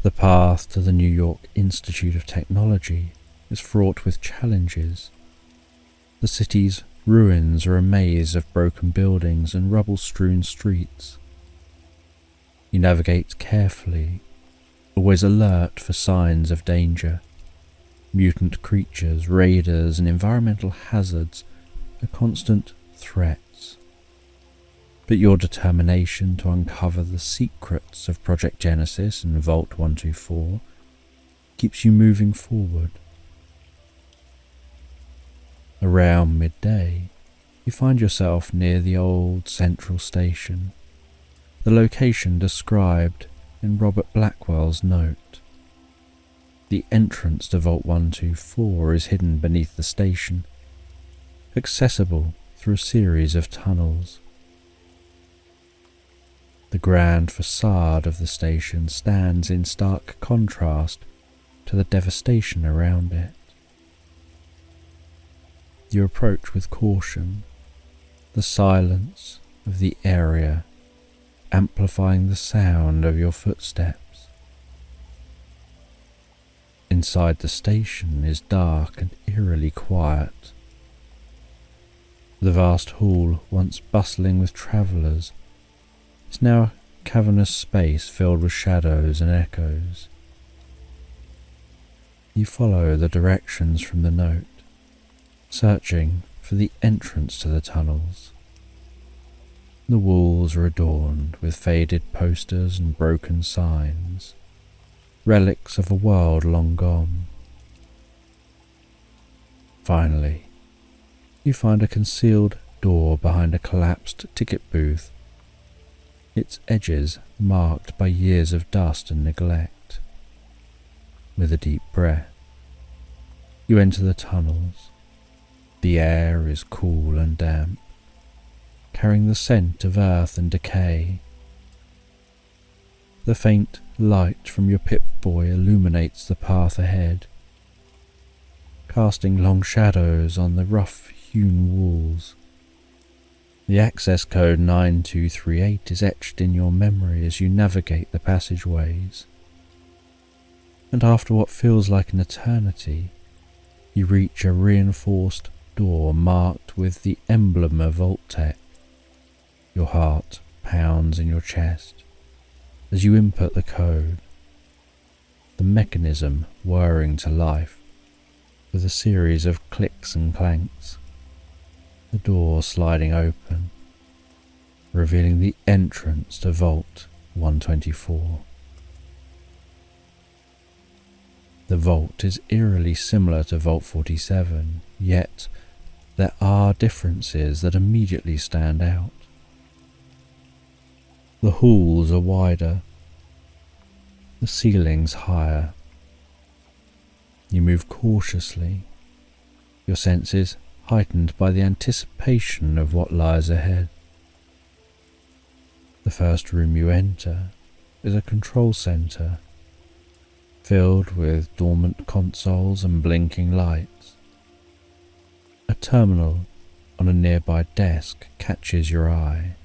The path to the New York Institute of Technology is fraught with challenges. The city's ruins are a maze of broken buildings and rubble-strewn streets. You navigate carefully, always alert for signs of danger. Mutant creatures, raiders, and environmental hazards are constant threats. But your determination to uncover the secrets of Project Genesis and Vault 124 keeps you moving forward. Around midday, you find yourself near the old central station, the location described in Robert Blackwell's note. The entrance to Vault 124 is hidden beneath the station, accessible through a series of tunnels. The grand facade of the station stands in stark contrast to the devastation around it. You approach with caution, the silence of the area amplifying the sound of your footsteps. Inside the station is dark and eerily quiet. The vast hall, once bustling with travellers, is now a cavernous space filled with shadows and echoes. You follow the directions from the note, searching for the entrance to the tunnels. The walls are adorned with faded posters and broken signs, relics of a world long gone. Finally, you find a concealed door behind a collapsed ticket booth, its edges marked by years of dust and neglect. With a deep breath, you enter the tunnels. The air is cool and damp, carrying the scent of earth and decay. The faint light from your Pip-Boy illuminates the path ahead, casting long shadows on the rough-hewn walls. The access code 9238 is etched in your memory as you navigate the passageways. And after what feels like an eternity, you reach a reinforced door marked with the emblem of Vault-Tec. Your heart pounds in your chest as you input the code, the mechanism whirring to life with a series of clicks and clanks, the door sliding open, revealing the entrance to Vault 124. The vault is eerily similar to Vault 47, yet there are differences that immediately stand out. The halls are wider, the ceilings higher. You move cautiously, your senses heightened by the anticipation of what lies ahead. The first room you enter is a control center, filled with dormant consoles and blinking lights. A terminal on a nearby desk catches your eye,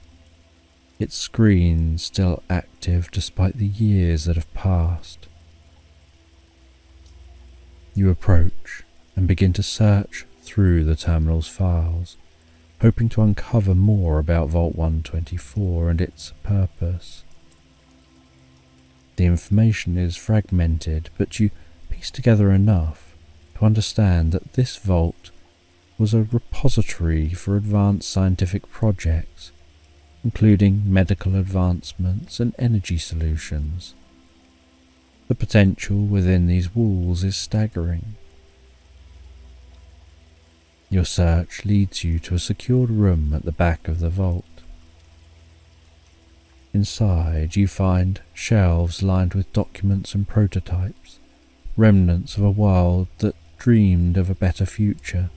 its screen still active despite the years that have passed. You approach and begin to search through the terminal's files, hoping to uncover more about Vault 124 and its purpose. The information is fragmented, but you piece together enough to understand that this vault was a repository for advanced scientific projects, including medical advancements and energy solutions. The potential within these walls is staggering. Your search leads you to a secured room at the back of the vault. Inside, you find shelves lined with documents and prototypes, remnants of a world that dreamed of a better future.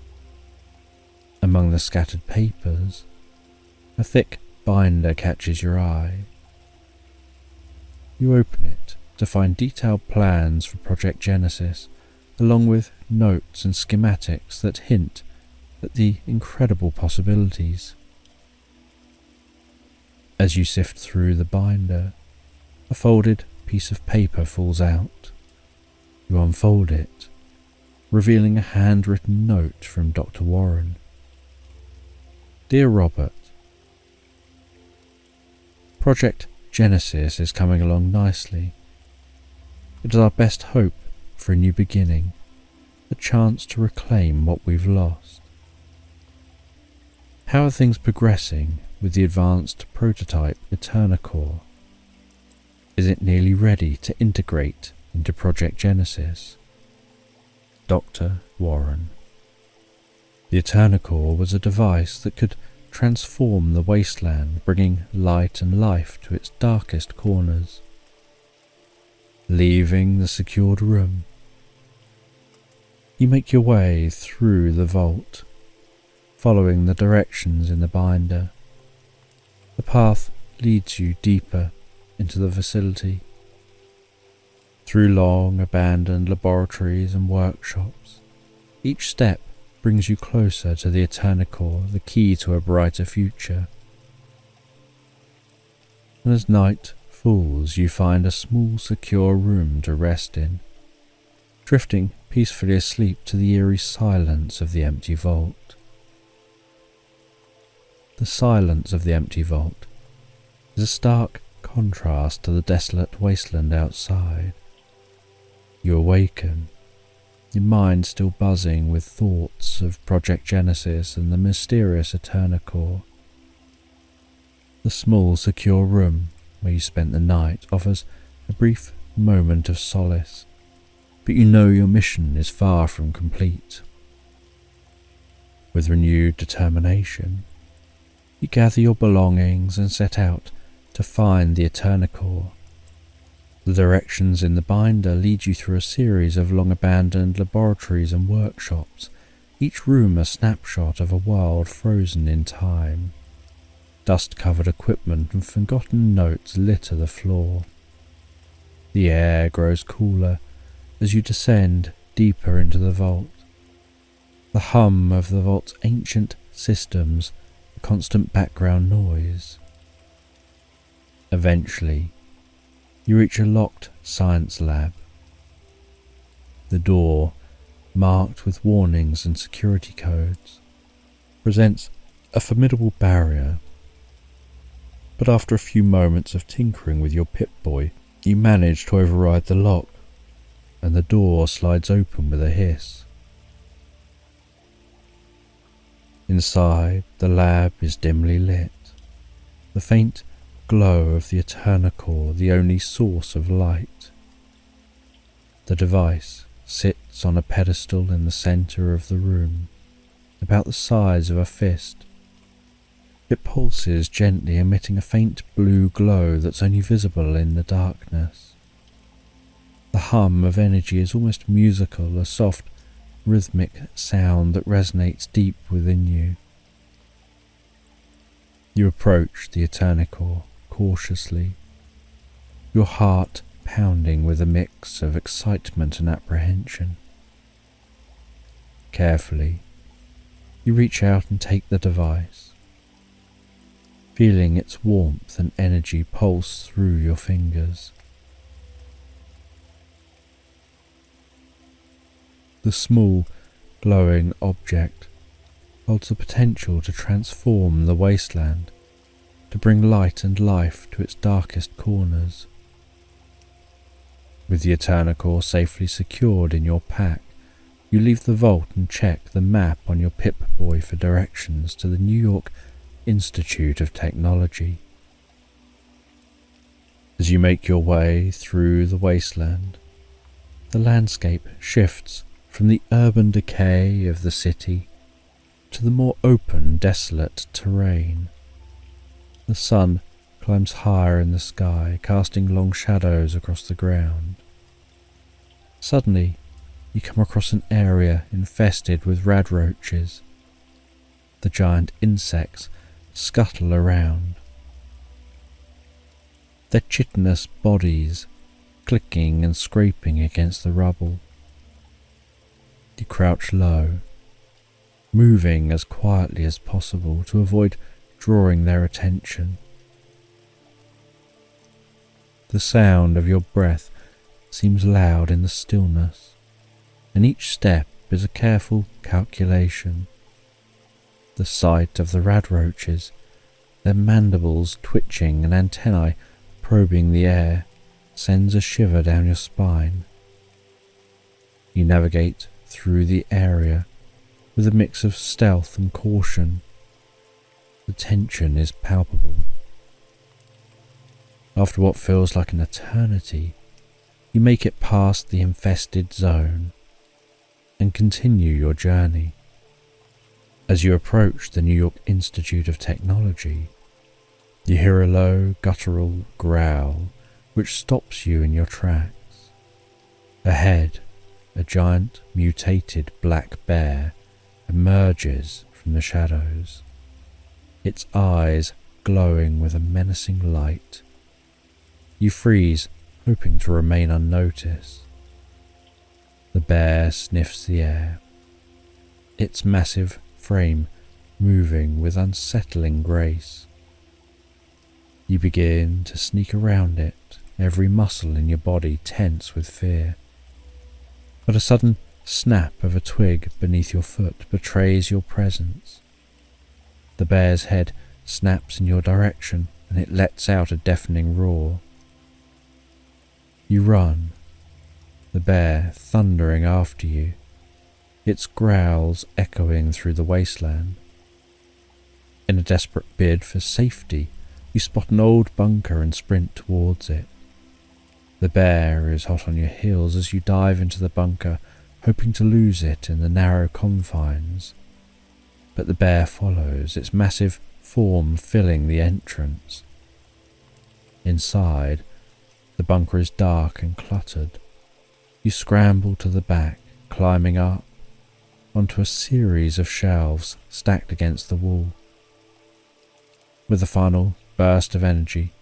Among the scattered papers, a thick binder catches your eye. You open it to find detailed plans for Project Genesis, along with notes and schematics that hint at the incredible possibilities. As you sift through the binder, a folded piece of paper falls out. You unfold it, revealing a handwritten note from Dr. Warren. Dear Robert, Project Genesis is coming along nicely. It is our best hope for a new beginning, a chance to reclaim what we've lost. How are things progressing with the advanced prototype EternaCore? Is it nearly ready to integrate into Project Genesis? Dr. Warren. The EternaCore was a device that could transform the wasteland, bringing light and life to its darkest corners. Leaving the secured room, you make your way through the vault, following the directions in the binder. The path leads you deeper into the facility, through long abandoned laboratories and workshops. Each step brings you closer to the EternaCore, the key to a brighter future. And as night falls, you find a small, secure room to rest in, drifting peacefully asleep to the eerie silence of the empty vault. The silence of the empty vault is a stark contrast to the desolate wasteland outside. You awaken, your mind still buzzing with thoughts of Project Genesis and the mysterious EternaCore. The small, secure room where you spent the night offers a brief moment of solace, but you know your mission is far from complete. With renewed determination, you gather your belongings and set out to find the EternaCore. The directions in the binder lead you through a series of long-abandoned laboratories and workshops, each room a snapshot of a world frozen in time. Dust-covered equipment and forgotten notes litter the floor. The air grows cooler as you descend deeper into the vault. The hum of the vault's ancient systems, the constant background noise. Eventually, you reach a locked science lab. The door, marked with warnings and security codes, presents a formidable barrier. But after a few moments of tinkering with your Pip-Boy, you manage to override the lock, and the door slides open with a hiss. Inside, the lab is dimly lit, the faint glow of the EternaCore the only source of light. The device sits on a pedestal in the center of the room, about the size of a fist. It pulses gently, emitting a faint blue glow that's only visible in the darkness. The hum of energy is almost musical, a soft, rhythmic sound that resonates deep within you. You approach the EternaCore cautiously, your heart pounding with a mix of excitement and apprehension. Carefully, you reach out and take the device, feeling its warmth and energy pulse through your fingers. The small, glowing object holds the potential to transform the wasteland, to bring light and life to its darkest corners. With the EternaCore safely secured in your pack, you leave the vault and check the map on your Pip-Boy for directions to the New York Institute of Technology. As you make your way through the wasteland, the landscape shifts from the urban decay of the city to the more open, desolate terrain. The sun climbs higher in the sky, casting long shadows across the ground. Suddenly, you come across an area infested with radroaches. The giant insects scuttle around, their chitinous bodies clicking and scraping against the rubble. You crouch low, moving as quietly as possible to avoid drawing their attention. The sound of your breath seems loud in the stillness, and each step is a careful calculation. The sight of the radroaches, their mandibles twitching and antennae probing the air, sends a shiver down your spine. You navigate through the area with a mix of stealth and caution. The tension is palpable. After what feels like an eternity, you make it past the infested zone and continue your journey. As you approach the New York Institute of Technology, you hear a low, guttural growl which stops you in your tracks. Ahead, a giant, mutated black bear emerges from the shadows, its eyes glowing with a menacing light. You freeze, hoping to remain unnoticed. The bear sniffs the air, its massive frame moving with unsettling grace. You begin to sneak around it, every muscle in your body tense with fear. But a sudden snap of a twig beneath your foot betrays your presence. The bear's head snaps in your direction and it lets out a deafening roar. You run, the bear thundering after you, its growls echoing through the wasteland. In a desperate bid for safety, you spot an old bunker and sprint towards it. The bear is hot on your heels as you dive into the bunker, hoping to lose it in the narrow confines. But the bear follows, its massive form filling the entrance. Inside, the bunker is dark and cluttered. You scramble to the back, climbing up onto a series of shelves stacked against the wall. With a final burst of energy,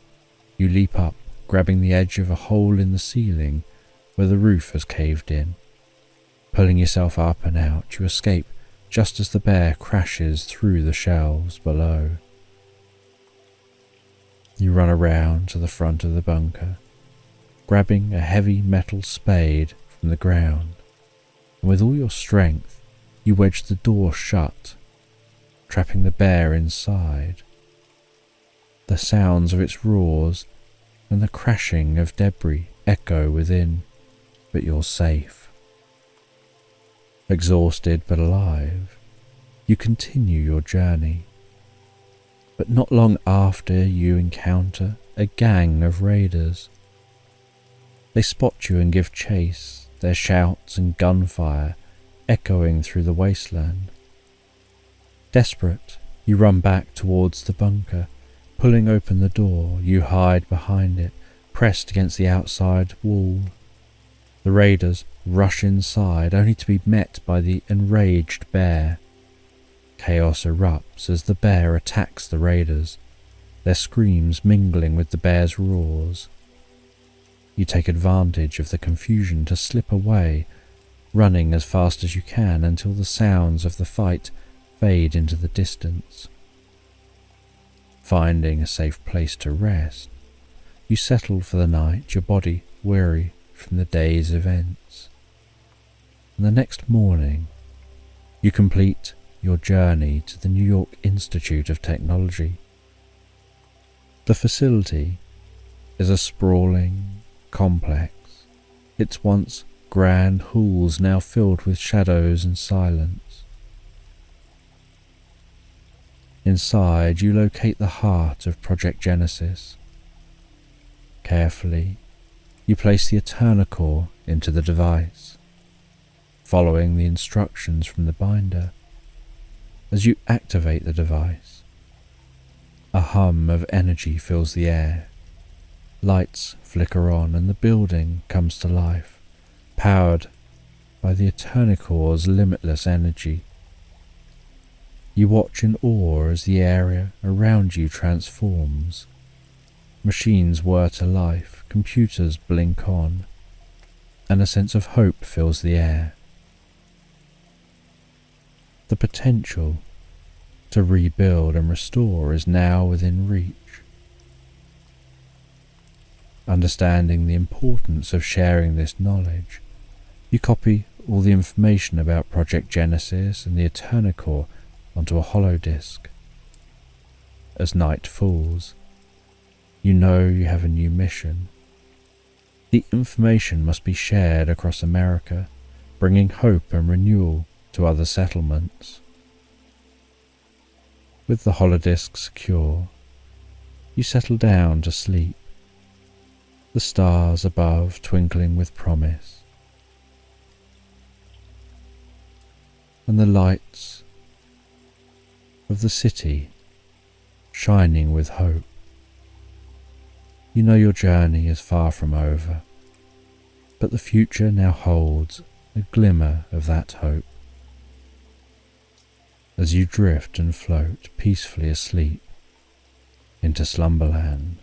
you leap up, grabbing the edge of a hole in the ceiling where the roof has caved in. Pulling yourself up and out, you escape just as the bear crashes through the shelves below. You run around to the front of the bunker, grabbing a heavy metal spade from the ground, and with all your strength you wedge the door shut, trapping the bear inside. The sounds of its roars and the crashing of debris echo within, but you're safe. Exhausted but alive, you continue your journey. But not long after, you encounter a gang of raiders. They spot you and give chase, their shouts and gunfire echoing through the wasteland. Desperate, you run back towards the bunker. Pulling open the door, you hide behind it, pressed against the outside wall. The raiders rush inside, only to be met by the enraged bear. Chaos erupts as the bear attacks the raiders, their screams mingling with the bear's roars. You take advantage of the confusion to slip away, running as fast as you can until the sounds of the fight fade into the distance. Finding a safe place to rest, you settle for the night, your body weary from the day's events. And the next morning, you complete your journey to the New York Institute of Technology. The facility is a sprawling complex, its once grand halls now filled with shadows and silence. Inside, you locate the heart of Project Genesis. Carefully, you place the EternaCore into the device, following the instructions from the binder. As you activate the device, a hum of energy fills the air. Lights flicker on and the building comes to life, powered by the EternaCore's limitless energy. You watch in awe as the area around you transforms. Machines whir to life, computers blink on, and a sense of hope fills the air. The potential to rebuild and restore is now within reach. Understanding the importance of sharing this knowledge, you copy all the information about Project Genesis and the EternaCore onto a hollow disk. As night falls, you know you have a new mission. The information must be shared across America, bringing hope and renewal to other settlements. With the holodisk secure, you settle down to sleep, the stars above twinkling with promise, and the lights of the city shining with hope. You know your journey is far from over, but the future now holds a glimmer of that hope. As you drift and float peacefully asleep into slumberland.